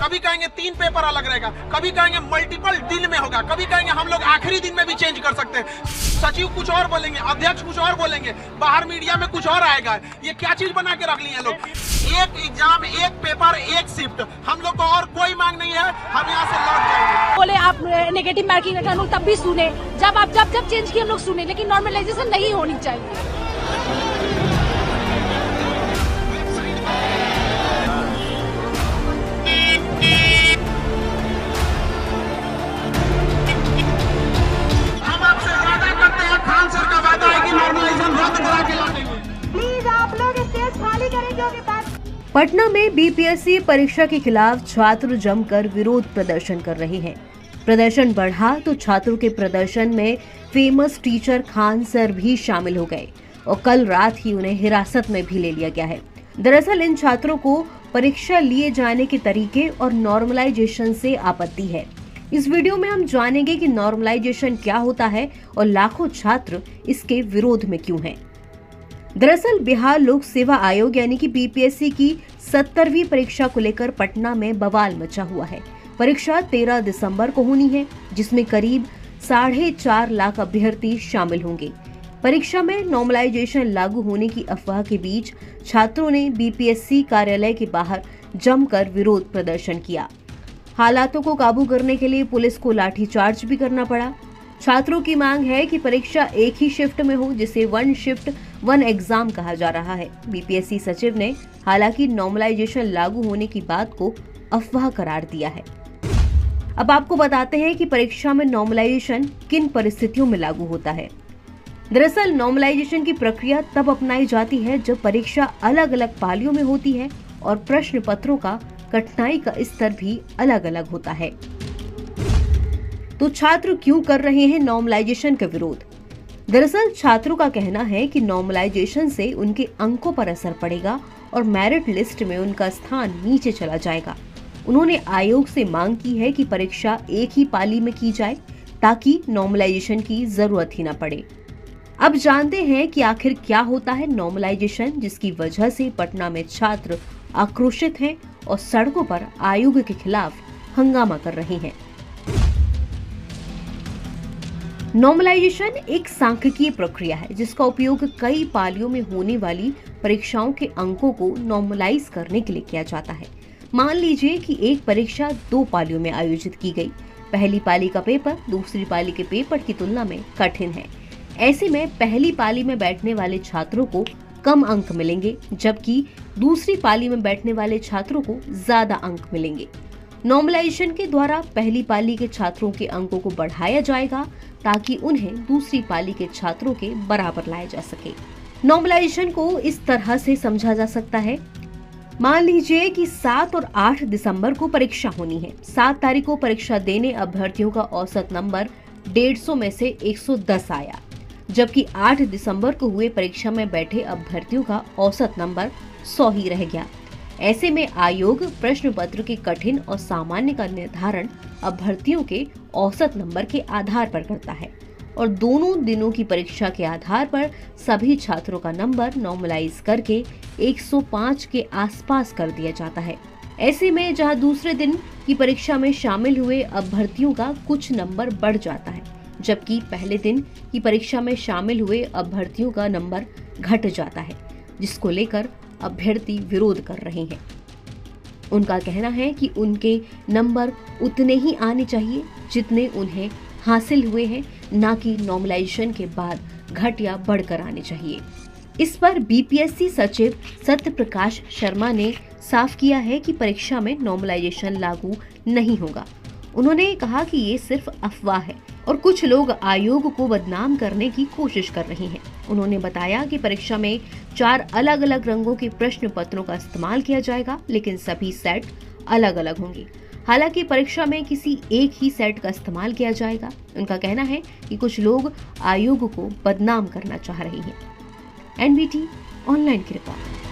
कभी कहेंगे 3 पेपर अलग रहेगा, कभी कहेंगे मल्टीपल दिन में होगा, कभी कहेंगे हम लोग आखिरी दिन में भी चेंज कर सकते हैं। सचिव कुछ और बोलेंगे, अध्यक्ष कुछ और बोलेंगे, बाहर मीडिया में कुछ और आएगा। ये क्या चीज बना के रख लिए लोग? एक एग्जाम, एक पेपर, एक शिफ्ट। हम लोग को और कोई मांग नहीं है, हम यहाँ से लौट जाएंगे। बोले आप नेगेटिव मार्किंग रखा, हम लोग तब भी सुने, जब चेंज किए हम लोग सुने, लेकिन नॉर्मलाइजेशन नहीं होनी चाहिए। पटना में बीपीएससी परीक्षा के खिलाफ छात्र जमकर विरोध प्रदर्शन कर रहे हैं। प्रदर्शन बढ़ा तो छात्रों के प्रदर्शन में फेमस टीचर खान सर भी शामिल हो गए और कल रात ही उन्हें हिरासत में भी ले लिया गया है। दरअसल इन छात्रों को परीक्षा लिए जाने के तरीके और नॉर्मलाइजेशन से आपत्ति है। इस वीडियो में हम जानेंगे कि नॉर्मलाइजेशन क्या होता है और लाखों छात्र इसके विरोध में क्यों हैं। दरअसल बिहार लोक सेवा आयोग यानी कि बीपीएससी की 70वीं परीक्षा को लेकर पटना में बवाल मचा हुआ है। परीक्षा 13 दिसंबर को होनी है, जिसमें करीब 4.5 लाख अभ्यर्थी शामिल होंगे। परीक्षा में नॉर्मलाइजेशन लागू होने की अफवाह के बीच छात्रों ने बीपीएससी कार्यालय के बाहर जमकर विरोध प्रदर्शन किया। हालातों को काबू करने के लिए पुलिस को लाठीचार्ज भी करना पड़ा। छात्रों की मांग है कि परीक्षा एक ही शिफ्ट में हो, जिसे 1 शिफ्ट 1 एग्जाम कहा जा रहा है। बीपीएससी सचिव ने हालांकि नॉर्मलाइजेशन लागू होने की बात को अफवाह करार दिया है। अब आपको बताते हैं कि परीक्षा में नॉर्मलाइजेशन किन परिस्थितियों में लागू होता है। दरअसल नॉर्मलाइजेशन की प्रक्रिया तब अपनाई जाती है जब परीक्षा अलग अलग पालियों में होती है और प्रश्न पत्रों का कठिनाई का स्तर भी अलग अलग होता है। तो छात्र क्यों कर रहे हैं नॉर्मलाइजेशन का विरोध? दरअसल छात्रों का कहना है कि नॉर्मलाइजेशन से उनके अंकों पर असर पड़ेगा और मेरिट लिस्ट में उनका स्थान नीचे चला जाएगा। उन्होंने आयोग से मांग की है कि परीक्षा एक ही पाली में की जाए ताकि नॉर्मलाइजेशन की जरूरत ही न पड़े। अब जानते हैं कि आखिर क्या होता है नॉर्मलाइजेशन, जिसकी वजह से पटना में छात्र आक्रोशित हैं और सड़कों पर आयोग के खिलाफ हंगामा कर रहे हैं। नॉर्मलाइजेशन एक सांख्यिकीय प्रक्रिया है जिसका उपयोग कई पालियों में होने वाली परीक्षाओं के अंकों को नॉर्मलाइज करने के लिए किया जाता है। मान लीजिए कि एक परीक्षा 2 पालियों में आयोजित की गई। पहली पाली का पेपर दूसरी पाली के पेपर की तुलना में कठिन है। ऐसे में पहली पाली में बैठने वाले छात्रों को कम अंक मिलेंगे, जबकि दूसरी पाली में बैठने वाले छात्रों को ज्यादा अंक मिलेंगे। नॉर्मलाइजेशन के द्वारा पहली पाली के छात्रों के अंकों को बढ़ाया जाएगा ताकि उन्हें दूसरी पाली के छात्रों के बराबर लाया जा सके। नॉर्मलाइजेशन को इस तरह से समझा जा सकता है। मान लीजिए कि 7 और 8 दिसंबर को परीक्षा होनी है। 7 तारीख को परीक्षा देने अभ्यर्थियों का औसत नंबर 150 में से 110 आया, जबकि 8 दिसंबर को हुए परीक्षा में बैठे अभ्यर्थियों का औसत नंबर 100 ही रह गया। ऐसे में आयोग प्रश्न पत्र के कठिन और सामान्य का निर्धारण अभ्यर्थियों के औसत नंबर के आधार पर करता है और दोनों दिनों की परीक्षा के आधार पर सभी छात्रों का नंबर नॉर्मलाइज करके 105 के आसपास कर दिया जाता है। ऐसे में जहां दूसरे दिन की परीक्षा में शामिल हुए अभ्यर्थियों का कुछ नंबर बढ़ जाता है, जबकि पहले दिन की परीक्षा में शामिल हुए अभ्यर्थियों का नंबर घट जाता है, जिसको लेकर अभ्यर्थी विरोध कर रहे हैं। उनका कहना है कि उनके नंबर उतने ही आने चाहिए जितने उन्हें हासिल हुए हैं, ना कि नॉर्मलाइजेशन के बाद घट या बढ़कर आने चाहिए। इस पर बीपीएससी सचिव सत्य प्रकाश शर्मा ने साफ किया है कि परीक्षा में नॉर्मलाइजेशन लागू नहीं होगा। उन्होंने कहा कि ये सिर्फ अफवाह है और कुछ लोग आयोग को बदनाम करने की कोशिश कर रहे हैं। उन्होंने बताया कि परीक्षा में 4 अलग अलग रंगों के प्रश्न पत्रों का इस्तेमाल किया जाएगा, लेकिन सभी सेट अलग अलग होंगे। हालांकि परीक्षा में किसी एक ही सेट का इस्तेमाल किया जाएगा। उनका कहना है कि कुछ लोग आयोग को बदनाम करना चाह रहे हैं। एनबीटी ऑनलाइन की रिपोर्ट।